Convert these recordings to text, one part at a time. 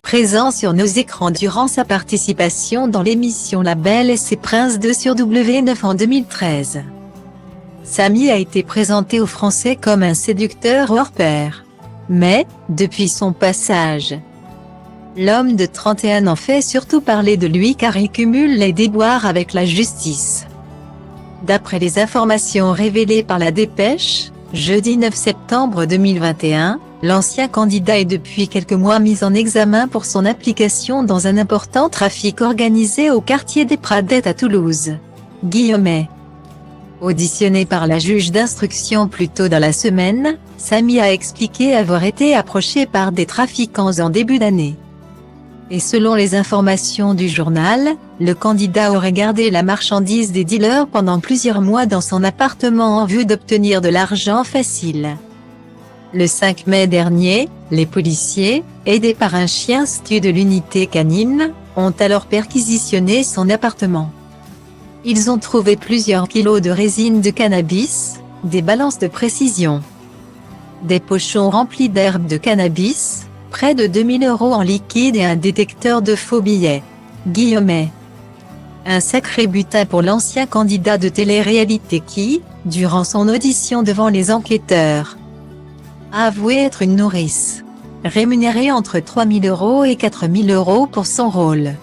présent sur nos écrans durant sa participation dans l'émission La Belle et ses Princes 2 sur W9 en 2013. Samy a été présenté aux Français comme un séducteur hors pair. Mais, depuis son passage, l'homme de 31 ans fait surtout parler de lui car il cumule les déboires avec la justice. D'après les informations révélées par la Dépêche, jeudi 9 septembre 2021, l'ancien candidat est depuis quelques mois mis en examen pour son implication dans un important trafic organisé au quartier des Pradettes à Toulouse. Guillemet. Auditionné par la juge d'instruction plus tôt dans la semaine, Samy a expliqué avoir été approché par des trafiquants en début d'année. Et selon les informations du journal, le candidat aurait gardé la marchandise des dealers pendant plusieurs mois dans son appartement en vue d'obtenir de l'argent facile. Le 5 mai dernier, les policiers, aidés par un chien stu de l'unité canine, ont alors perquisitionné son appartement. Ils ont trouvé plusieurs kilos de résine de cannabis, des balances de précision, des pochons remplis d'herbes de cannabis, près de 2000 € en liquide et un détecteur de faux billets. Guillemet. Un sacré butin pour l'ancien candidat de télé-réalité qui, durant son audition devant les enquêteurs, a avoué être une nourrice, rémunérée entre 3000 € et 4000 € pour son rôle.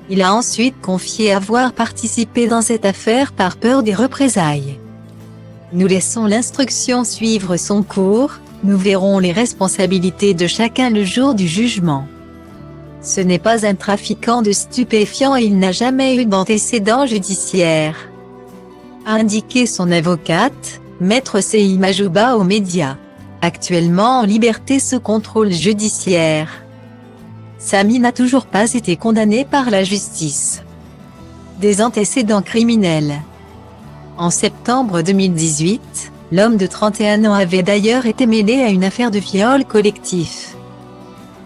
Il a ensuite confié avoir participé dans cette affaire par peur des représailles. Nous laissons l'instruction suivre son cours, nous verrons les responsabilités de chacun le jour du jugement. Ce n'est pas un trafiquant de stupéfiants et il n'a jamais eu d'antécédent judiciaire, a indiqué son avocate, Maître Seyi Majouba aux médias. Actuellement en liberté sous contrôle judiciaire, Samy n'a toujours pas été condamné par la justice. Des antécédents criminels. En septembre 2018, l'homme de 31 ans avait d'ailleurs été mêlé à une affaire de viol collectif.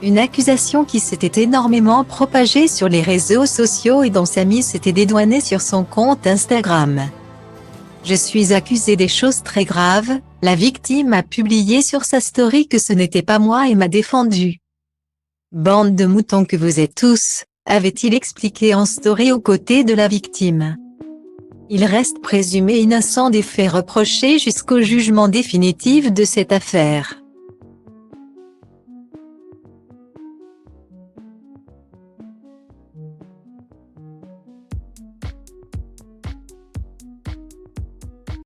Une accusation qui s'était énormément propagée sur les réseaux sociaux et dont Samy s'était dédouané sur son compte Instagram. « Je suis accusé des choses très graves », la victime a publié sur sa story que ce n'était pas moi et m'a défendu. « Bande de moutons que vous êtes tous », avait-il expliqué en story aux côtés de la victime. Il reste présumé innocent des faits reprochés jusqu'au jugement définitif de cette affaire.